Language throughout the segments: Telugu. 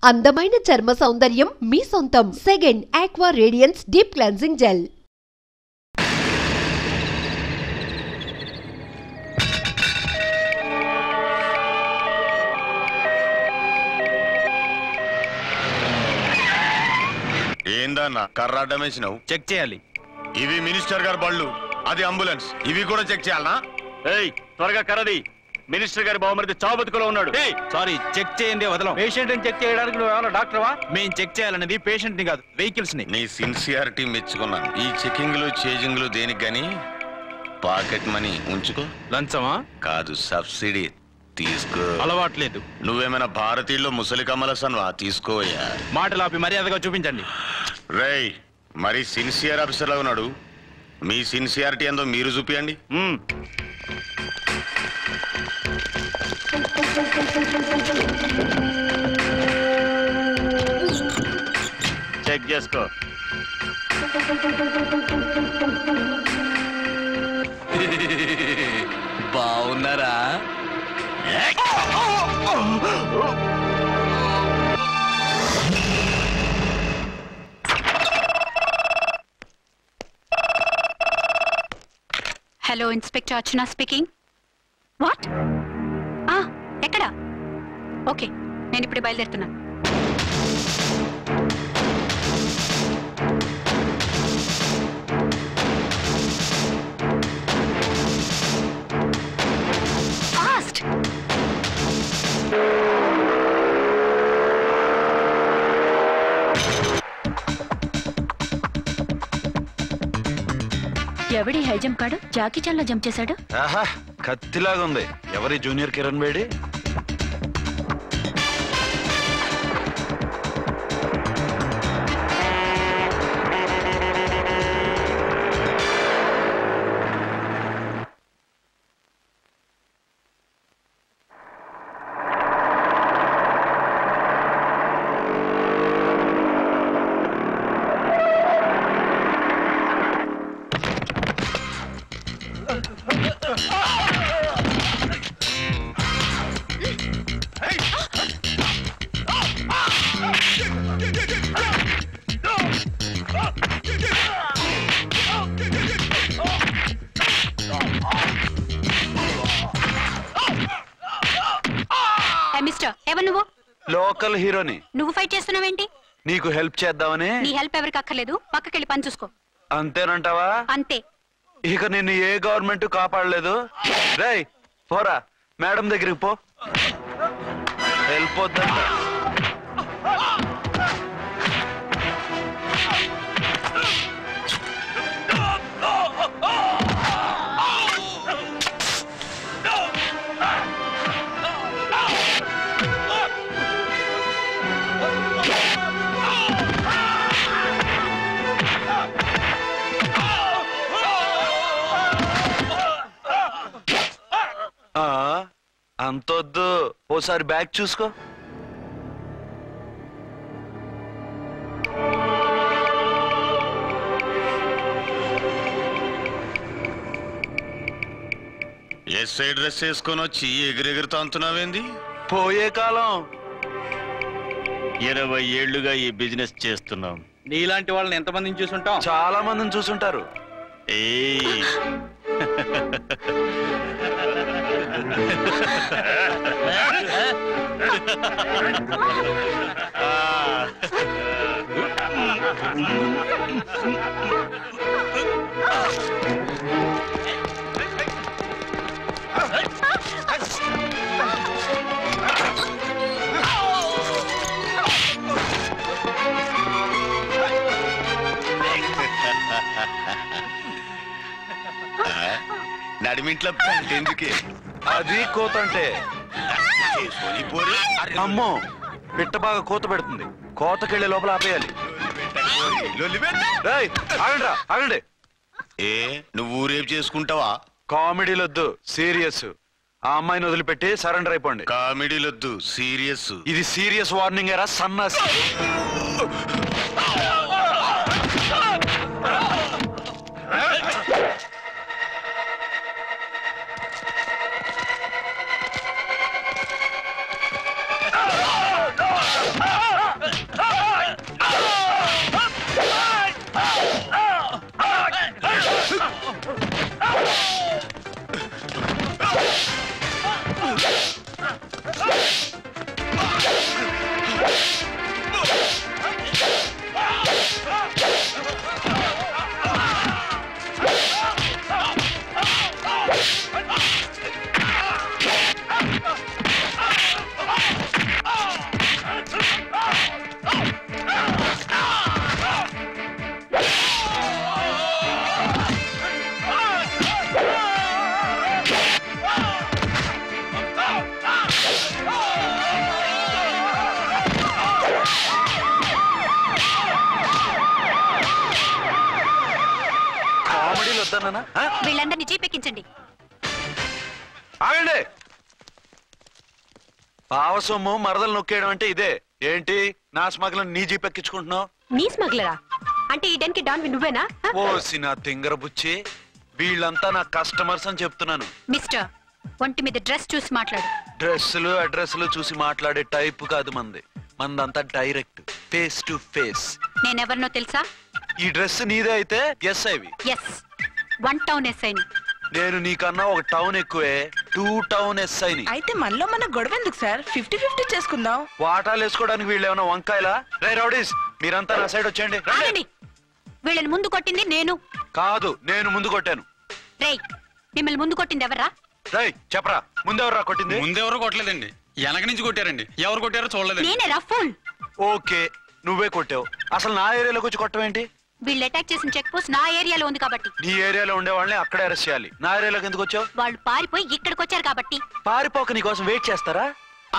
అందమైన చర్మ సౌందర్యం మీ సొంతం. Second aqua radiance deep cleansing gel. ఏందన్నా కర్రాడ్డం వేసినావు? చెక్ చేయాలి. ఇవి మినిస్టర్ గారి బళ్ళు, అది అంబులెన్స్. ఇవి కూడా చెక్ చేయాలనా? ఏయ్ త్వరగా కర్రది. మినిస్టర్ గారి బావమరిది చావు బతుకులో ఉన్నాడు. సారీ, చెక్ చేయండి, వదలం. పేషెంట్ ని చెక్ చేయడానికి నువ్వు ఏమైనా డాక్టర్వా? మేము చెక్ చేయాలనేది పేషెంట్ ని కాదు, వెహికల్స్ ని. నీ సిన్సియారిటీ మెచ్చుకున్నాను. ఈ చెకింగ్లు చేజింగ్లు దేనికి గాని పాకెట్ మనీ ఉంచుకో. లంచమా? కాదు, సబ్సిడీ తీసుకో. అలవాట్లేదు. నువ్వేమైనా భారతీయుల్లో ముసలి కమలసన్వా? తీసుకోవయ్యా. మాటలు ఆపి మర్యాదగా చూపించండి. రేయ్, మరి సిన్సియర్ ఆఫీసర్లా ఉన్నాడు. మీ సిన్సియారిటీ ఏందో మీరు చూపియండి. చెక్ చేసుకో. బాగున్నారా? Hello, inspector Archana speaking. What? ఎక్కడ? ఓకే, నేను ఇప్పుడు బయలుదేరుతున్నాను. ఫాస్ట్. ఎవడి హై జంప్ కాడు జాకీ చాన్ లో జంప్ చేశాడు. ఆహా, కత్తిలాగా ఉంది. ఎవరి జూనియర్ కిరణ్ బేడి? మిస్టర్, ఎవరు నువ్వు? లోకల్ హీరోని. నువ్వు ఫైట్ చేస్తున్నావేంటి? నీకు హెల్ప్ చేద్దామని. నీ హెల్ప్ ఎవరికి అక్కర్లేదు, పక్కకెళ్ళి పని చూసుకో. అంతేనంటావా? అంతే. ఇక నిన్ను ఏ గవర్నమెంట్ కాపాడలేదు. రేయ్ పోరా, మేడం దగ్గరికి పో. హెల్ప్ వద్దంట. అంతొద్దు, ఓసారి బ్యాగ్ చూసుకో. ఎస్ఐ డ్రెస్ వేసుకొని వచ్చి ఎగిరెగురుతా అంటున్నావేంది? పోయే కాలం. 20 ఏళ్లుగా ఈ బిజినెస్ చేస్తున్నాం. నీలాంటి వాళ్ళని ఎంతమందిని చూసుంటాం? చాలా మందిని చూసుంటారు. ఏయ్ నడిమింట్లో ఎందుకే? అది కోతంటే. అమ్మో, పిట్ట బాగా కోత పెడుతుంది. కోతకెళ్లే లోపల ఆపేయాలి. ఆగండి. ఏ, నువ్వు రేపు చేసుకుంటావా? కామెడీలొద్దు, సీరియస్. ఆ అమ్మాయిని వదిలిపెట్టి సరెండర్ అయిపోండి. కామెడీలొద్దు, సీరియస్. ఇది సీరియస్ వార్నింగ్ ఎరా సన్నాసి. చెప్తానా? వీళ్ళందరినీ జీపెక్కించండి. ఆగండి. పావసొమ్ము మరదలు నొక్కేయడం అంటే ఇదే. ఏంటి నా స్మగ్లర్ నీ జీప్ ఎక్కించుకుంటున్నావు? నీ స్మగ్లరా అంటే ఈ డెన్కి డాన్ నువ్వేనా? ఓసి నా తింగర బుచ్చి, వీళ్ళంతా నా కస్టమర్స్ అని చెప్తున్నాను. మిస్టర్, ఒంటి మీద డ్రెస్ చూసి మాట్లాడు. డ్రెస్సులు అడ్రస్లు చూసి మాట్లాడే టైప్ కాదు మంది. మందంతా డైరెక్ట్, ఫేస్ టు ఫేస్. నేనెవరినో తెలుసా? ఈ డ్రెస్ నీదే అయితే ఎస్ ఐవి. ఎస్, 1 టౌన్ ఎస్ఐని. నేను నీకన్నా ఒక టౌన్ ఎక్కువే, 2 టౌన్ ఎస్ఐని. అయితే మనలో మన గొడవ ఎందుకు సార్? 50-50 చేసుకుందాం. వాటాలు వేసుకోవడానికి వీళ్ళు ఏమైనా వంకాయలా? రే రౌడీస్, మీరంతా నా సైడ్ వచ్చేయండి. ఆగండి. వీళ్ళని ముందు కొట్టింది నేను కాదు, నేను ముందు కొట్టాను. రేయ్, మిమ్మల్ని ముందు కొట్టింది ఎవరా? రేయ్ చెప్పరా, ముందెవరా కొట్టింది? ముందెవరు కొట్టలేదండి, వెనక నుంచి కొట్టారండి. ఎవరు కొట్టారో చూడలేదు. నేనే రఫూల్. ఓకే, నువ్వే కొట్టావు. అసలు నా ఏరియాలోకి వచ్చి కొట్టవేంటి? వీళ్ళు అటాక్ చేసిన చెక్ పోస్ట్ నా ఏరియాలో ఉంది కాబట్టి. నీ ఏరియాలో ఉండే వాళ్ళని అక్కడే అరెస్ట్ చేయాలి. నా ఏరియాలోకి ఎందుకు వచ్చావు? వాళ్ళు పారిపోయి ఇక్కడికి వచ్చారు కాబట్టి. పారిపోక నీ కోసం వెయిట్ చేస్తారా?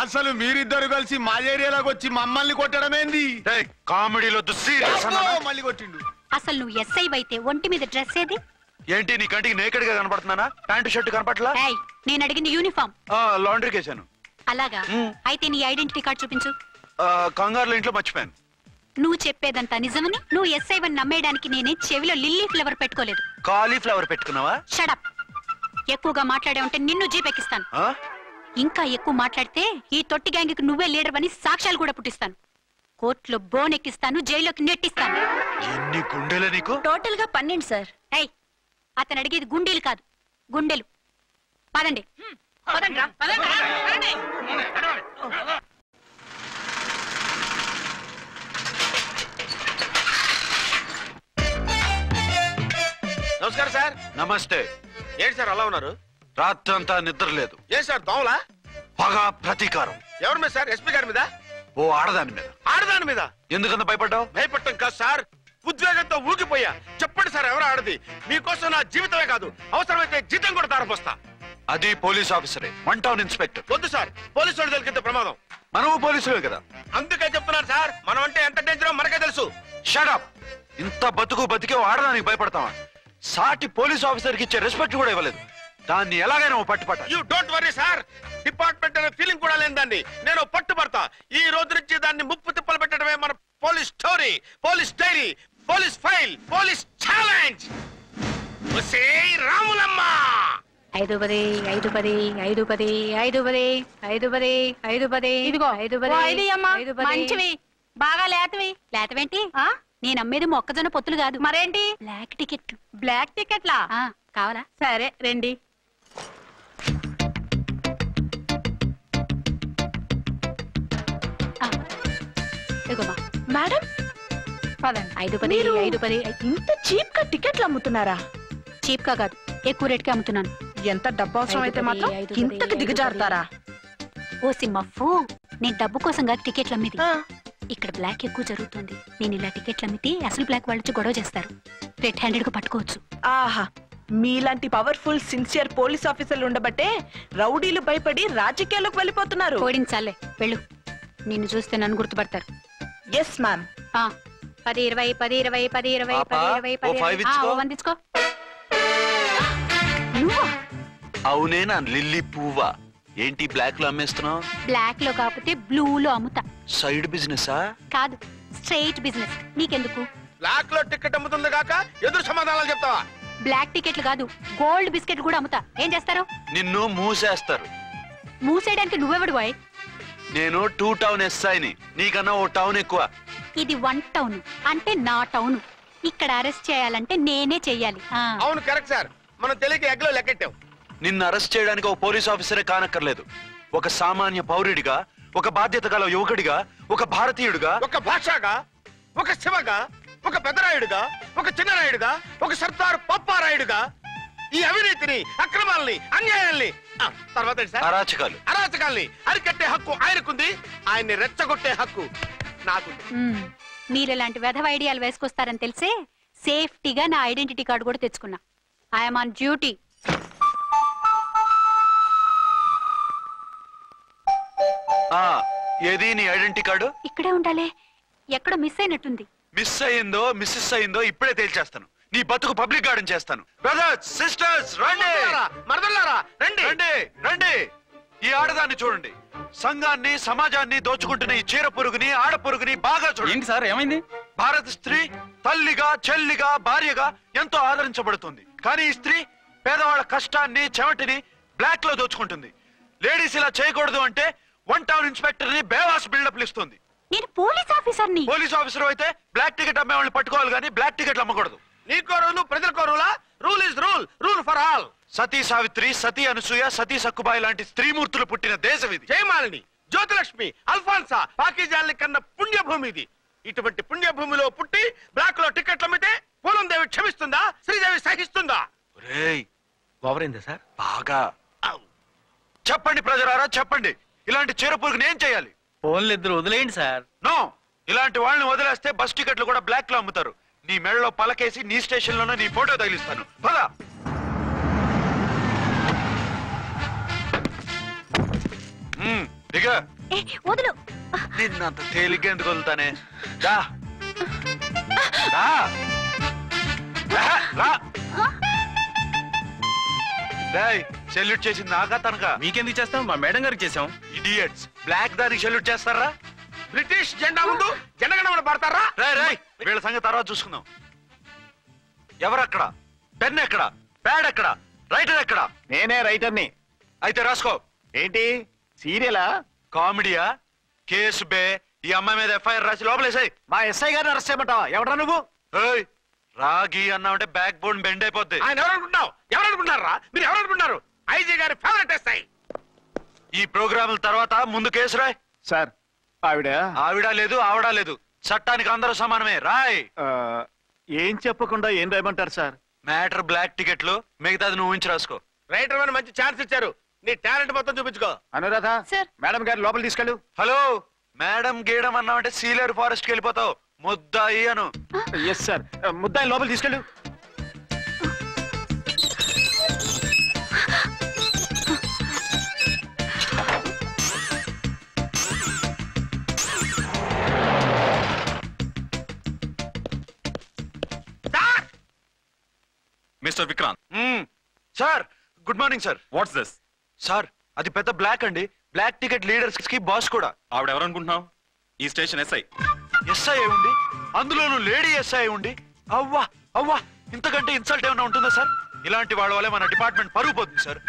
అసలు మీరిద్దరు కలిసి మా ఏరియాలోకి వచ్చి మమ్మల్ని కొట్టడమేంది? కామెడీలో సీరియస్ మళ్ళీ కొట్టిండు. అసలు నువ్వు ఎస్ఐ అయితే ఒంటి మీద డ్రెస్ ఏది? ఏంటి నీ కంటికి నేకెడ్ గా కనపడుతున్నానా? Pant shirt కనపట్లా? ఏయ్, నేను అడిగింది యూనిఫామ్. లాండ్రీకి వేసాను. అలాగా? అయితే నీ ఐడెంటిటీ కార్డ్ చూపించు. కంగారులో ఇంట్లో మర్చిపోయాను. నువ్వు చెప్పేదంతా నిజమని నువ్వు ఎస్ఐ వని నమ్మేయడానికి నేనే చెవిలో లిల్లీ ఫ్లవర్ పెట్టుకోలేదు. కాలీఫ్లవర్ పెట్టుకున్నావా? షడప్. ఎక్కువగా మాట్లాడే ఉంటే నిన్ను జీపెక్కిస్తాను. ఇంకా ఎక్కువ మాట్లాడితే ఈ తొట్టి గ్యాంగ్కి నువ్వే లీడర్ అని సాక్ష్యాలు కూడా పుట్టిస్తాను. కోర్టులో బోన్ ఎక్కిస్తాను, జైల్లోకి నెట్టిస్తాను. ఎన్ని గుండెలు నీకు? టోటల్ గా 12 సార్. ఏయ్, అతను అడిగేది గుండెలు కాదు, గుండెలు. పదండి. నమస్కారం సార్. నమస్తే. ఏంటి సార్ అలా ఉన్నారు? రాత్రంతా నిద్ర లేదు. ఏం సార్ దోమలా? పగ ప్రతీకారం. ఎవరి మీద సార్? ఎస్పీ గారి మీద? ఓ ఆడదాని మీద. ఆడదాని మీద? ఎందుకంత భయపడ్డావు? భయపడటం కాదు సార్, ఉద్వేగంతో ఊగిపోయా. చెప్పండి సార్, ఎవరు ఆడది? మీకోసం నా జీవితమే కాదు, అవసరమైతే జీతం కూడా తారపోస్తా. అది పోలీస్ ఆఫీసరే, 1 టౌన్ ఇన్స్పెక్టర్. వద్దు సార్, పోలీసు వాళ్ళు దొరికితే ప్రమాదం. మనము పోలీసులే కదా. అందుకే చెప్తున్నారు సార్, మనం అంటే ఎంత డేంజరో మనకే తెలుసు. షడప్. ఇంత బతికే ఆడదానికి భయపడతావా? సాటి పోలీస్ ఆఫీసర్ కి ఇచ్చే రెస్పెక్ట్ కూడా ఇవ్వలేదు. దాన్ని ఎలాగైనా పట్టుపట్ట. You don't worry sir, department అనే ఫీలింగ్ కూడా లేని దాన్ని నేను పట్టుబడతా. ఈ రోజు నుంచి దాన్ని ముప్పు తిప్పలు పెట్టడమే మన police story, police diary, police file, police challenge. Ramulamma 5 10 5 10 5 10 5 10 5 10 5 10. ఇదిగో 5 10 మంచివి, బాగా లేతవి. లేతవేంటి? నేను అమ్మేది మొక్కజొన్న పొత్తులు కాదు. మరేంటి? Black ticket. బ్లాక్ టికెట్లా? కావాలా? సరే రండి. మేడం 5 10 5 10. ఇంత చీప్ గా టికెట్లు అమ్ముతున్నారా? చీప్ గా కాదు, ఎక్కువ రేట్ కి అమ్ముతున్నాను. ఎంత డబ్బు అవసరం అయితే మాత్రం ఇంతకు దిగజారుతారా? ఓ సిమ్మఫు, నేను డబ్బు కోసం కాదు టికెట్లు అమ్మేది. ఇక్కడ బ్లాక్ ఎక్కువ జరుగుతుంది. నేను ఇలా టికెట్లు అమ్మితే అసలు బ్లాక్ వాళ్ళు వచ్చి గొడవ చేస్తారు. రెడ్ హ్యాండెడ్ గా పట్టుకోవచ్చు. ఆహా, మీలాంటి పవర్ఫుల్ సిన్సియర్ పోలీస్ ఆఫీసర్లు ఉండబట్టే రౌడీలు భయపడి రాజకీయాల్లోకి వెళ్ళిపోతున్నారు. ఓడించాలే, వెళ్ళు. నిన్ను చూస్తే నన్ను గుర్తుపడతారు. Yes ma'am. 10 20 10 20 10 20 10 20 10. వందించుకో. అవునే నా లిల్లీ పువ్వా. ఏంటి బ్లాక్ లో అమ్మేస్తున్నావు? బ్లాక్ లో కాకపోతే బ్లూ లో అమ్ముతా. సైడ్ బిజినెసా? కాదు, స్ట్రైట్ బిజినెస్. నీకెందుకు? బ్లాక్ లో టికెట్ అమ్ముతుంది కాక ఎదురు సమాధానాలు చెప్తావా? బ్లాక్ టికెట్లు కాదు, గోల్డ్ బిస్కెట్ కూడా అమ్ముతా. ఏం చేస్తారు? నిన్ను మూసేస్తారు. మూసేయడానికి నువ్వెవడు బాయ్? నేను 2 టౌన్ ఎస్ఐని, నీకన్నా ఓ టౌన్ ఎక్కువ. ఇది 1 టౌన్ అంటే నా టౌన్. ఇక్కడ అరెస్ట్ చేయాలంటే నేనే చెయ్యాలి. అవును, కరెక్ట్ సార్. మనం తెలియక ఎగ్లో లెక్కెట్టాం. నిన్ను అరెస్ట్ చేయడానికి ఒక పోలీస్ ఆఫీసరే కానక్కర్లేదు. ఒక సామాన్య పౌరుడిగా, ఒక బాధ్యత గల యువకుడిగా, ఒక భారతీయుడిగా, ఒక భాషగా, ఒక శివగా, ఒక పెద్దరాయుడుగా, ఒక చిన్నరాయుడుగా, ఒక సర్దార్ పప్పారాయుడుగా ఈ అవినీతిని, అక్రమాలని, అన్యాయాల్ని, తర్వాత అరాచకాల్ని అరికట్టే హక్కు ఆయనకుంది. ఆయన్ని రెచ్చగొట్టే హక్కు నాకుంది. మీరు ఇలాంటి వెధవ ఐడియాలు వేసుకొస్తారని తెలిసే సేఫ్టీగా నా ఐడెంటిటీ కార్డు కూడా తెచ్చుకున్నా. I'm on duty. ఏది నీ ఐడెంటిటీ కార్డు? ఇక్కడే ఉండాలి. ఎక్కడో మిస్ అయినట్టుంది. మిస్ అయిందో మిస్సెస్ అయిందో ఇప్పుడే తేల్చేస్తాను. నీ బతుకు పబ్లిక్ గార్డెన్ చేస్తాను. బ్రదర్స్ సిస్టర్స్ రండి, మరదలారా రండి రండి రండి. ఈ ఆడదాన్ని చూడండి, సంఘాన్ని సమాజాన్ని దోచుకుంటున్న ఈ చీర పురుగుని ఆడ పురుగుని బాగా చూడండి. ఏంటి సార్ ఏమైంది? భారత స్త్రీ తల్లిగా చెల్లిగా భార్యగా ఎంతో ఆదరించబడుతుంది. కానీ ఈ స్త్రీ పేదవాళ్ళ కష్టాన్ని చెమటిని బ్లాక్ లో దోచుకుంటుంది. లేడీస్ ఇలా చేయకూడదు అంటే 1 టౌన్ ఇన్స్పెక్టర్ ని బేవాస్ బిల్డప్ ఇస్తుంది. నేను పోలీస్ ఆఫీసర్ని. పోలీస్ ఆఫీసర్ అయితే బ్లాక్ టికెట్ అమ్మే వాళ్ళని పట్టుకోవాలి కానీ బ్లాక్ టికెట్లు అమ్మకూడదు. నీకో రూలు ప్రజలకో రూలా? Rule is rule, rule for all. Sati Savitri, Sati Anasuya, Sati Sakkubai లాంటి స్త్రీమూర్తులు పుట్టిన దేశం ఇది. జయమాలిని, జ్యోతిలక్ష్మి, అల్ఫాన్సా, పాకిజాల్ని కన్న పుణ్యభూమి ఇది. ఇటువంటి పుణ్యభూమిలో పుట్టి బ్లాక్ లో టికెట్లు అమ్మితే పూలం దేవి క్షమిస్తుందా? శ్రీదేవి సహిస్తుందా? ఓవరైందా సార్? బాగా చెప్పండి ప్రజలారా, చెప్పండి. ఇలాంటి చీర పురుగుని ఏం చేయాలి? ఫోన్లు ఇద్దరు వదిలేయండి సార్. నో, ఇలాంటి వాళ్ళని వదిలేస్తే బస్ టికెట్లు కూడా బ్లాక్ లో అమ్ముతారు. నీ మెడలో పలకేసి నీ స్టేషన్ లోనే నీ ఫోటో తగిలిస్తాను. పదా దిగా. వదులు. నిన్నంత తేలిగ్గా ఎందుకు వదులుతానే? రా రా రా. సెల్యూట్ చేసింది నాకా తనకా? మీకెందుకు చేస్తాం? మా మేడం గారికి చేసాం. ఇడియట్స్, బ్లాక్ దానికి సెల్యూట్ చేస్తారా? బ్రిటిష్ జెండా ముందు జనగణమన పడతారా? రాయ్ వీళ్ళ సంగతి తర్వాత చూసుకుందాం. ఎవరక్కడ? పెన్ ఎక్కడ? ప్యాడ్ ఎక్కడ? రైటర్ ఎక్కడ? నేనే రైటర్ని. అయితే రాసుకో. ఏంటి సీరియలా? కామెడీయా? కేసు బే. ఈ అమ్మాయి మీద ఎఫ్ఐఆర్ రాసి లోపలేసాయి. మా ఎస్ఐ గారిని అరెస్ట్ చేయమంటావా? ఎవడా నువ్వు? రాగి అన్నామంటే బ్యాక్ బోన్ బెండ్ అయిపోద్ది. ఆయన ఎవరనుకుంటున్నావు? ఎవరనుకుంటున్నారా మీరు? ఎవరనుకుంటున్నారు? ఐజీ గారి ఫేవరెట్ ఎస్ఐ. ఈ ప్రోగ్రాముల తర్వాత ముందు కేసు రాయ్. సార్ ఆవిడ లేదు ఆవిడ లేదు, చట్టానికి అందరూ సమానమే. రాయ్. ఏం చెప్పకుండా ఏం రాయమంటారు సార్? మ్యాటర్ బ్లాక్ టికెట్లు, మిగతాది నువ్వు ఉంచి రాసుకో. రైటర్ అని మంచి ఛాన్స్ ఇచ్చారు. నీ టాలెంట్ మొత్తం చూపించుకో. అనురాధ మేడం గారు లోపల తీసుకెళ్ళు. హలో, మేడం గీయడం అన్నామంటే సీలేరు ఫారెస్ట్ కి వెళ్ళిపోతావు. ముద్దాయి అను. ఎస్ సార్, ముద్దాయి లోపల తీసుకెళ్ళు. Mister Vikrant. Sir good morning sir. What's this? Sir అది పెద్ద బ్లాక్ అండి. బ్లాక్ టికెట్ లీడర్స్ కి బాస్ కూడా. ఆవిడ ఎవరనుకుంటున్నావు? ఈ స్టేషన్ ఎస్ఐ. ఎస్ఐ ఉండి, అందులోనూ లేడీ ఎస్ఐ ఉండి, అవ్వా అవ్వా, ఇంతకంటే ఇన్సల్ట్ ఏమైనా ఉంటుందా సార్? ఇలాంటి వాళ్ళ వల్లే మన డిపార్ట్మెంట్ పరుగు పోతుంది సార్.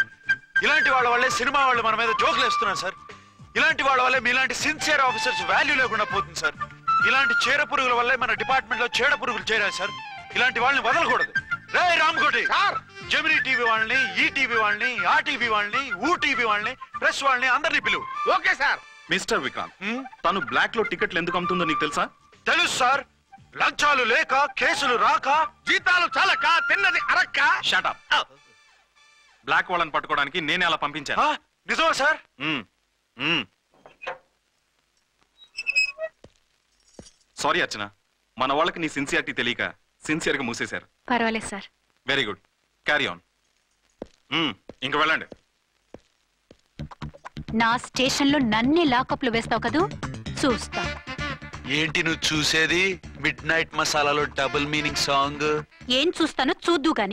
ఇలాంటి వాళ్ళ వల్లే సినిమా వాళ్ళు మన మీద జోకులు వేస్తున్నారు సార్. ఇలాంటి వాళ్ళ వల్లే మీలాంటి సిన్సియర్ ఆఫీసర్స్ వాల్యూ లేకుండా పోతుంది సార్. ఇలాంటి చీర పురుగుల వల్లే మన డిపార్ట్మెంట్ లో చీడ పురుగులు చేరాయి సార్. ఇలాంటి వాళ్ళని వదలకూడదు. రే రామ్కోటి సార్, జెమినీ టీవీ వాళ్ళని, ఈ టీవీ వాళ్ళని, ఆ టీవీ వాళ్ళని, ఊ టీవీ వాళ్ళని, ప్రెస్ వాళ్ళని అందరినీ పిలువు. Okay sir. మిస్టర్ విక్రాంత్, తను బ్లాక్ లో టికెట్లు ఎందుకు అమ్ముతుందో నీకు తెలుసా? తెలుసు సార్. లంచాలు లేక, కేసులు రాక, జీతాలు చాలక, తిన్నది అరక్క. Shut up. బ్లాక్ వాళ్ళని పట్టుకోవడానికి నేనే అలా పంపించాను. నిజమా సార్? సారీ అర్చన, మన వాళ్ళకి నీ సిన్సియారిటీ తెలియక సిన్సియర్ గా మూసేశారు. పర్వాలేదు sir. Very good, carry on. ఇంక వెళ్ళండి. నా స్టేషన్ లో నన్నే లాకప్ లో వేస్తావు కదూ, చూస్తా. ఏంటి నువ్వు చూసేది? మిడ్ నైట్ మసాలాలో డబుల్ మీనింగ్ సాంగ్. ఏం చూస్తానో చూద్దు గాని.